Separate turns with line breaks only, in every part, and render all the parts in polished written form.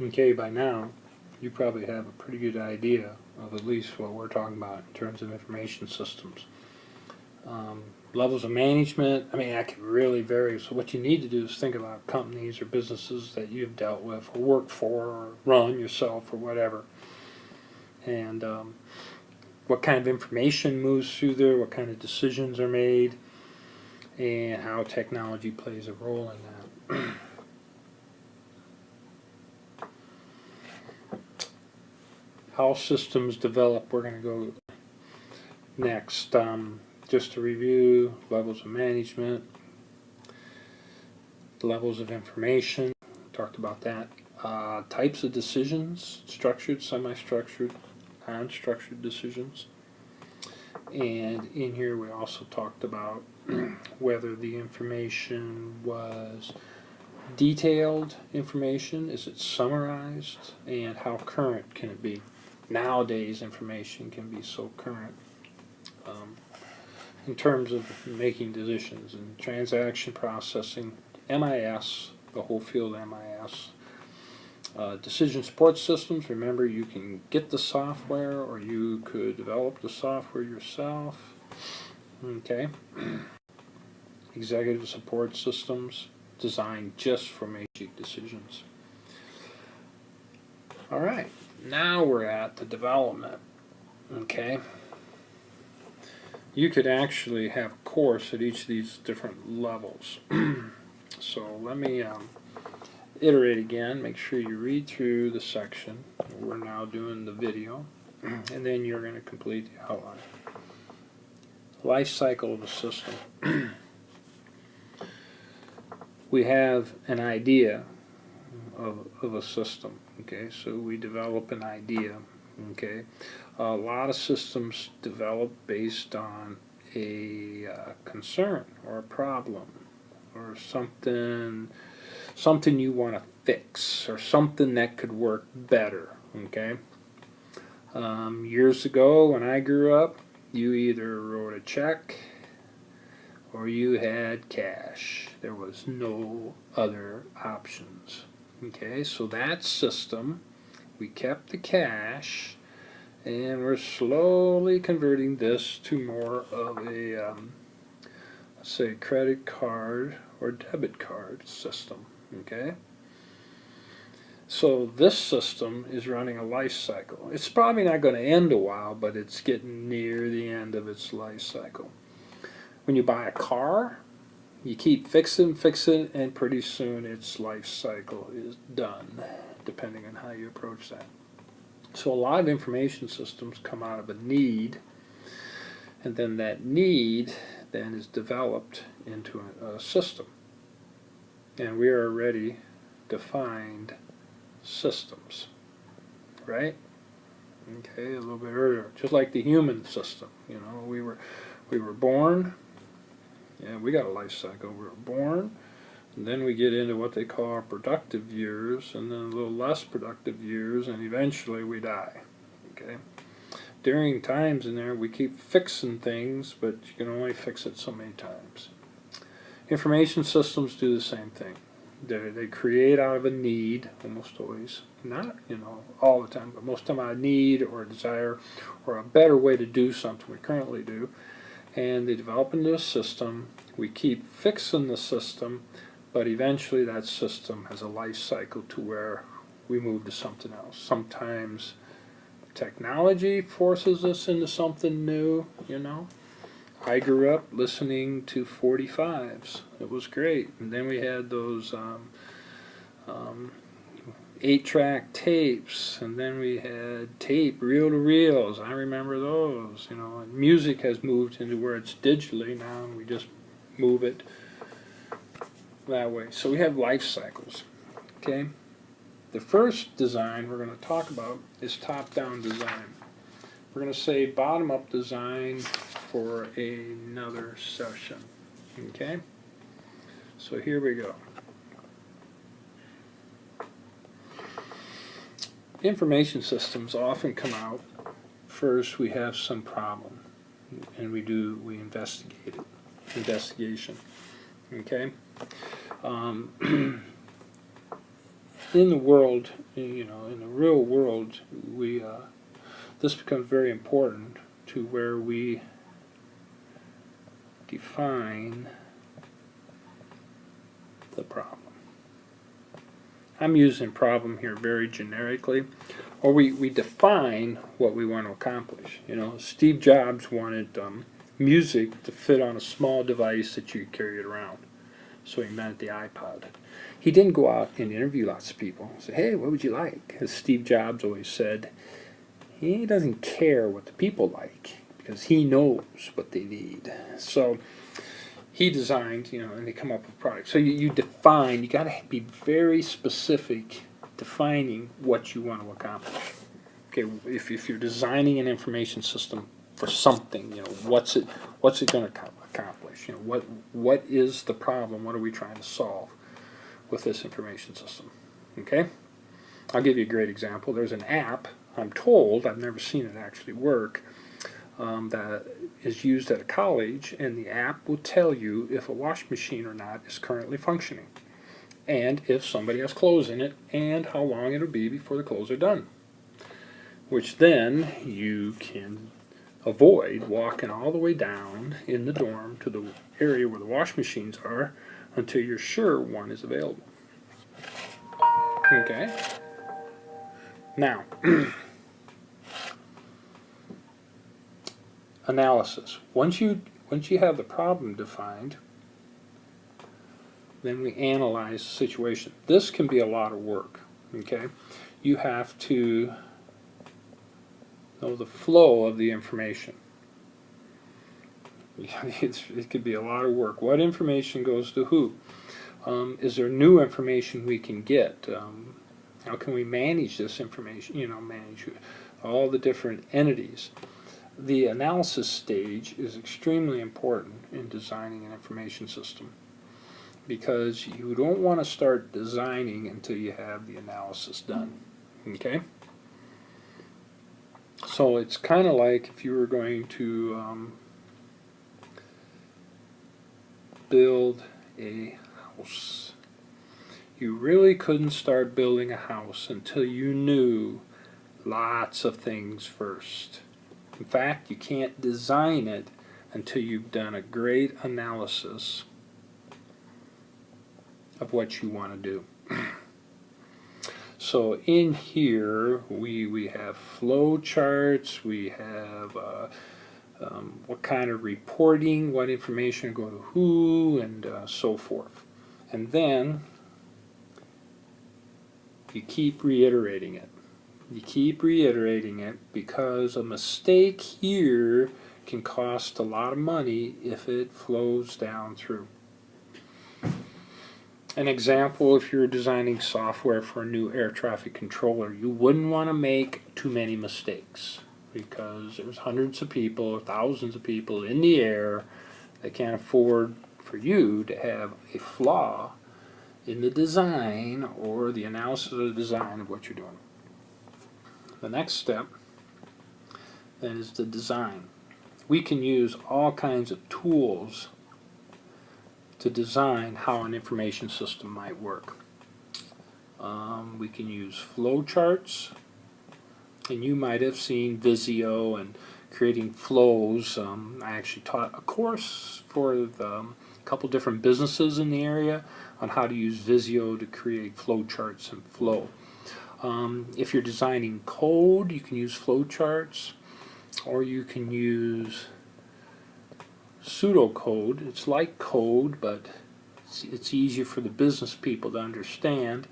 Okay, by now, you probably have a pretty good idea of at least what we're talking about in terms of information systems. Levels of management, I mean, that can really vary. So what you need to do is think about companies or businesses that you've dealt with or worked for or run yourself or whatever. And what kind of information moves through there, what kind of decisions are made, and how technology plays a role in that. How systems develop, we're going to go next. Just to review, levels of management, levels of information, talked about that. Types of decisions, structured, semi-structured, non-structured decisions. And in here we also talked about whether the information was detailed information, is it summarized, and how current can it be. Nowadays information can be so current. In terms of making decisions and transaction processing, MIS, the whole field of MIS. Decision support systems, remember you can get the software or you could develop the software yourself. Okay. Executive support systems designed just for making decisions. Alright, now we're at the development. Okay. You could actually have a course at each of these different levels. So let me iterate again, make sure you read through the section. We're now doing the video, and then you're going to complete the outline. Life cycle of a system. We have an idea of a system, okay, so we develop an idea, okay. A lot of systems develop based on a concern or a problem or something you want to fix or something that could work better, okay. Years ago when I grew up, you either wrote a check or you had cash. There was no other options. Okay, so that system, we kept the cash, and we're slowly converting this to more of a, let's say, credit card or debit card system. Okay, so this system is running a life cycle. It's probably not going to end a while, but it's getting near the end of its life cycle. When you buy a car, you keep fixing, and pretty soon its life cycle is done, depending on how you approach that. So a lot of information systems come out of a need, and then that need then is developed into a system. And we are already defined systems, right? Okay, a little bit earlier, just like the human system. You know, we were born. Yeah, we got a life cycle. We were born, and then we get into what they call our productive years, and then a little less productive years, and eventually we die. Okay. During times in there, we keep fixing things, but you can only fix it so many times. Information systems do the same thing. They create out of a need, almost always. Not, all the time, but most of the time out of need or a desire or a better way to do something we currently do. And they develop into a system. We keep fixing the system, but eventually that system has a life cycle to where we move to something else. Sometimes technology forces us into something new, I grew up listening to 45s. It was great. And then we had those 8-track tapes, and then we had tape, reel-to-reels. I remember those, and music has moved into where it's digitally now, and we just move it that way. So we have life cycles, okay? The first design we're going to talk about is top-down design. We're going to say bottom-up design for another session, okay? So here we go. Information systems often come out, first we have some problem, and we investigate it, investigation, okay? In the world, You know, in the real world, this becomes very important to where we define the problem. I'm using problem here very generically, or we define what we want to accomplish. You know, Steve Jobs wanted music to fit on a small device that you carry it around, so he invented the iPod. He didn't go out and interview lots of people and say, hey, what would you like? As Steve Jobs always said, he doesn't care what the people like because he knows what they need. So he designed, you know, and they come up with products. So you define, you got to be very specific defining what you want to accomplish. Okay, if you're designing an information system for something, you know, what's it going to accomplish? You know, what is the problem? What are we trying to solve with this information system? Okay, I'll give you a great example. There's an app, I'm told, I've never seen it actually work, that is used at a college, and the app will tell you if a wash machine or not is currently functioning, and if somebody has clothes in it, and how long it'll be before the clothes are done. Which then you can avoid walking all the way down in the dorm to the area where the wash machines are until you're sure one is available. Okay? Now, analysis. Once you have the problem defined, then we analyze the situation. This can be a lot of work. Okay? You have to know the flow of the information. It could be a lot of work. What information goes to who? Is there new information we can get? How can we manage this information? You know, manage all the different entities. The analysis stage is extremely important in designing an information system, because you don't want to start designing until you have the analysis done. Okay? So it's kind of like if you were going to build a house. You really couldn't start building a house until you knew lots of things first. In fact, you can't design it until you've done a great analysis of what you want to do. So in here we have flow charts, we have what kind of reporting, what information go to who, and so forth. And then you keep reiterating it. You keep reiterating it because a mistake here can cost a lot of money if it flows down through. An example, if you're designing software for a new air traffic controller, you wouldn't want to make too many mistakes, because there's hundreds of people, thousands of people in the air that can't afford for you to have a flaw in the design or the analysis of the design of what you're doing. The next step then is the design. We can use all kinds of tools to design how an information system might work. We can use flow charts, and you might have seen Visio and creating flows. I actually taught a course for a couple different businesses in the area on how to use Visio to create flow charts and flow. If you're designing code, you can use flow charts, or you can use pseudocode. It's like code, but it's easier for the business people to understand,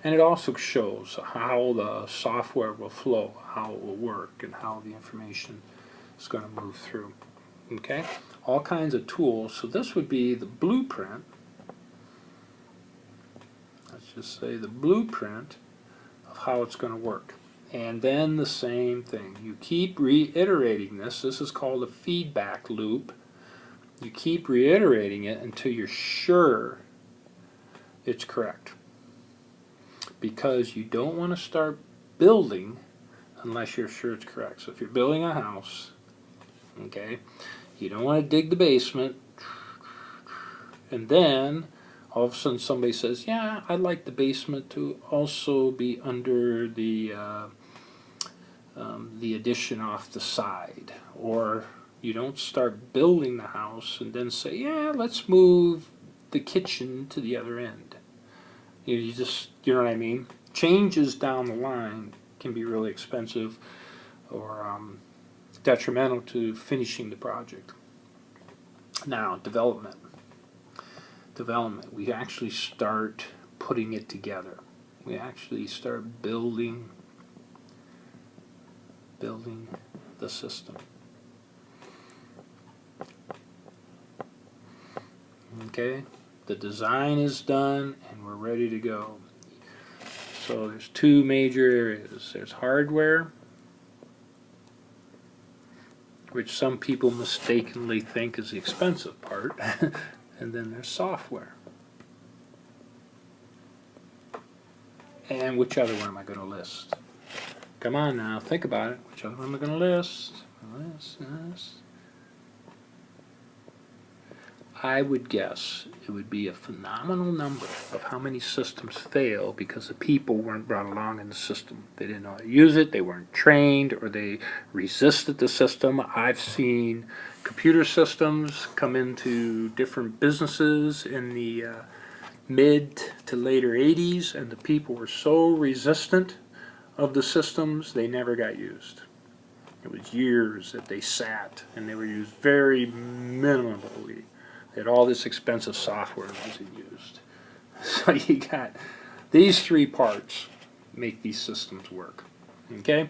and it also shows how the software will flow, how it will work, and how the information is going to move through. Okay? All kinds of tools. So this would be the blueprint. Let's just say the blueprint of how it's going to work. And then the same thing. You keep reiterating this. This is called a feedback loop. You keep reiterating it until you're sure it's correct. Because you don't want to start building unless you're sure it's correct. So if you're building a house, okay, you don't want to dig the basement and then All of a sudden somebody says, yeah, I'd like the basement to also be under the addition off the side. Or you don't start building the house and then say, yeah, let's move the kitchen to the other end. You just, you know what I mean? Changes down the line can be really expensive or detrimental to finishing the project. Now, development. We actually start putting it together. We actually start building the system. Okay, the design is done and we're ready to go. So there's two major areas. There's hardware, which some people mistakenly think is the expensive part, and then there's software. And which other one am I going to list? Come on now, think about it. Which other one am I going to list? I would guess it would be a phenomenal number of how many systems fail because the people weren't brought along in the system. They didn't know how to use it, they weren't trained, or they resisted the system. I've seen computer systems come into different businesses in the mid to later 80s, and the people were so resistant of the systems, they never got used. It was years that they sat, and they were used very minimally. They had all this expensive software that wasn't used. So you got these three parts make these systems work. Okay?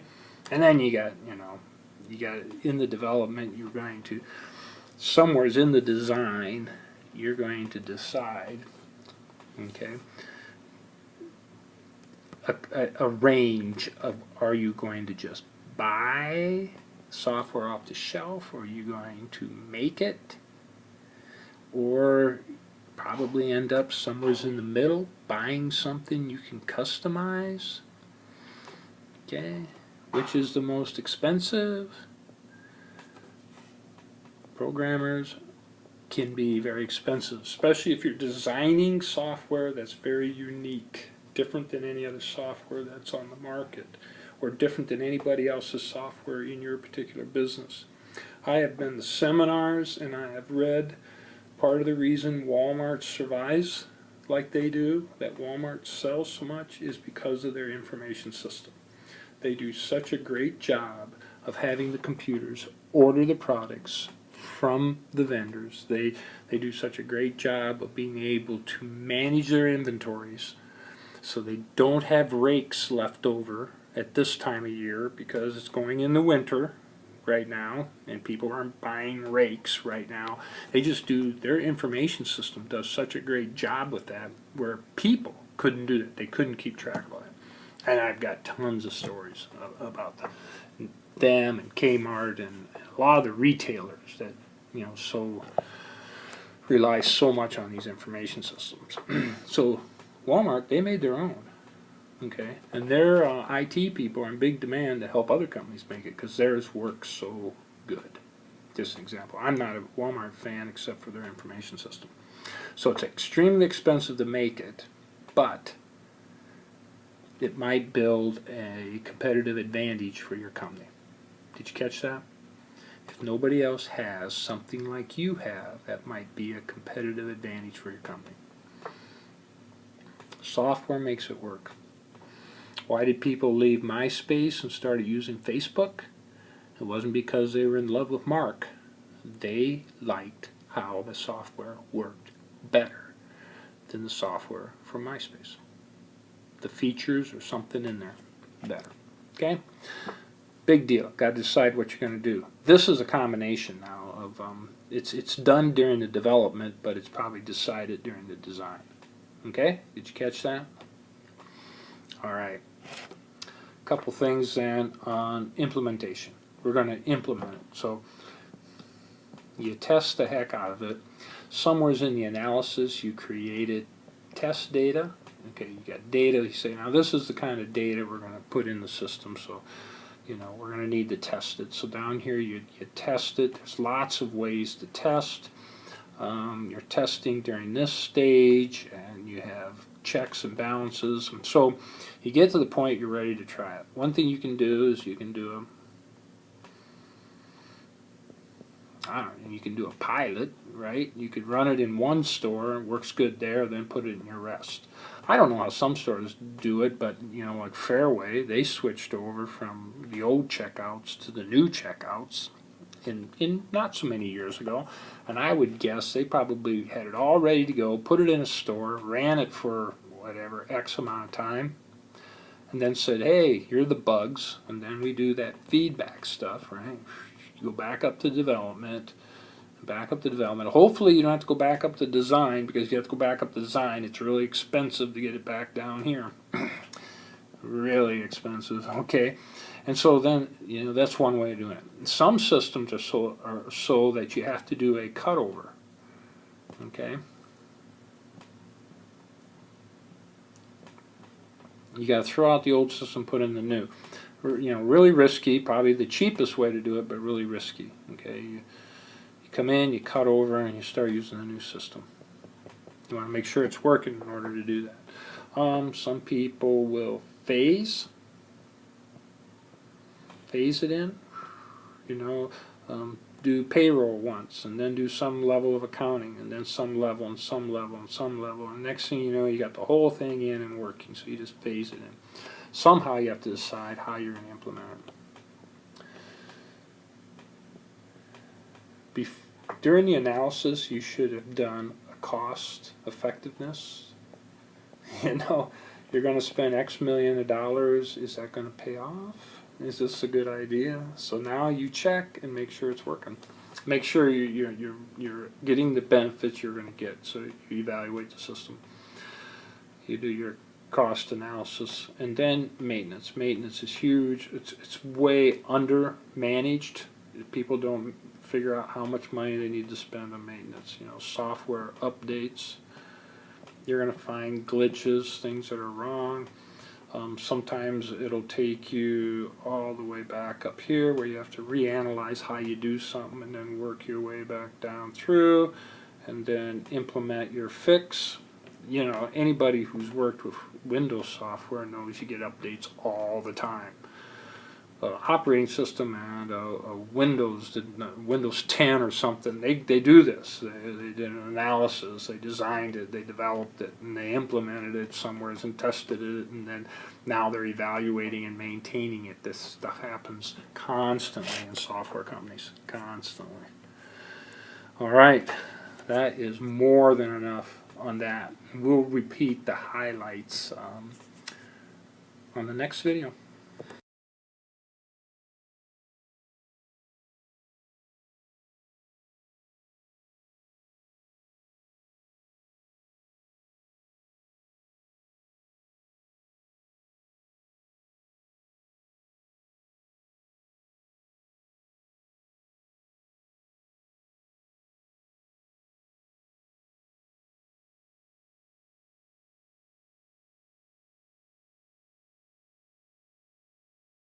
And then you got in the development, you're going to, somewhere's in the design, you're going to decide, okay, a range of, are you going to just buy software off the shelf, or are you going to make it, or probably end up somewhere in the middle, buying something you can customize. Okay, which is the most expensive? Programmers can be very expensive, especially if you're designing software that's very unique, different than any other software that's on the market, or different than anybody else's software in your particular business. I have been to seminars and I have read part of the reason Walmart survives like they do, that Walmart sells so much, is because of their information system. They do such a great job of having the computers order the products from the vendors. They do such a great job of being able to manage their inventories so they don't have rakes left over at this time of year, because it's going in the winter right now and people aren't buying rakes right now. They just do, their information system does such a great job with that, where people couldn't do that. They couldn't keep track of it. And I've got tons of stories about them and Kmart and a lot of the retailers that, so rely so much on these information systems. So Walmart, they made their own. Okay, and their IT people are in big demand to help other companies make it because theirs works so good. Just an example. I'm not a Walmart fan except for their information system. So it's extremely expensive to make it, but it might build a competitive advantage for your company. Did you catch that? If nobody else has something like you have, that might be a competitive advantage for your company. Software makes it work. Why did people leave MySpace and started using Facebook? It wasn't because they were in love with Mark. They liked how the software worked better than the software from MySpace. The features or something in there better. Okay? Big deal. Got to decide what you're going to do. This is a combination now of, it's done during the development, but it's probably decided during the design. Okay? Did you catch that? All right. A couple things then on implementation. We're going to implement it. So you test the heck out of it. Somewhere's in the analysis you created test data. Okay, you got data. You say, now this is the kind of data we're going to put in the system. So, we're going to need to test it. So down here you test it. There's lots of ways to test. You're testing during this stage, and you have checks and balances. And so you get to the point you're ready to try it. One thing you can do is you can do you can do a pilot, right? You could run it in one store, it works good there, then put it in your rest. I don't know how some stores do it, but like Fairway, they switched over from the old checkouts to the new checkouts in not so many years ago, and I would guess they probably had it all ready to go, put it in a store, ran it for whatever X amount of time, and then said, hey, here are the bugs, and then we do that feedback stuff, right? You go back up to development, Hopefully you don't have to go back up to design, because if you have to go back up to design, it's really expensive to get it back down here. Really expensive, okay? And so then, that's one way of doing it. Some systems are so that you have to do a cutover, okay? You got to throw out the old system, put in the new. Really risky, probably the cheapest way to do it, but really risky, okay? You come in, you cut over, and you start using the new system. You want to make sure it's working in order to do that. Some people will phase it in, do payroll once, and then do some level of accounting, and then some level, and some level, and some level, and next thing you know, you got the whole thing in and working, so you just phase it in. Somehow you have to decide how you're going to implement it. During the analysis, you should have done a cost effectiveness. You're going to spend X million of dollars. Is that going to pay off? Is this a good idea? So now you check and make sure it's working. Make sure you're getting the benefits you're going to get. So you evaluate the system. You do your cost analysis, and then maintenance. Maintenance is huge. It's way under managed. People don't figure out how much money they need to spend on maintenance. Software updates. You're going to find glitches, things that are wrong. Sometimes it'll take you all the way back up here where you have to reanalyze how you do something and then work your way back down through and then implement your fix. Anybody who's worked with Windows software knows you get updates all the time. Operating system and Windows 10 or something, they do this. They did an analysis, they designed it, they developed it, and they implemented it somewhere and tested it, and then now they're evaluating and maintaining it. This stuff happens constantly in software companies, constantly. All right, that is more than enough on that. We'll repeat the highlights on the next video.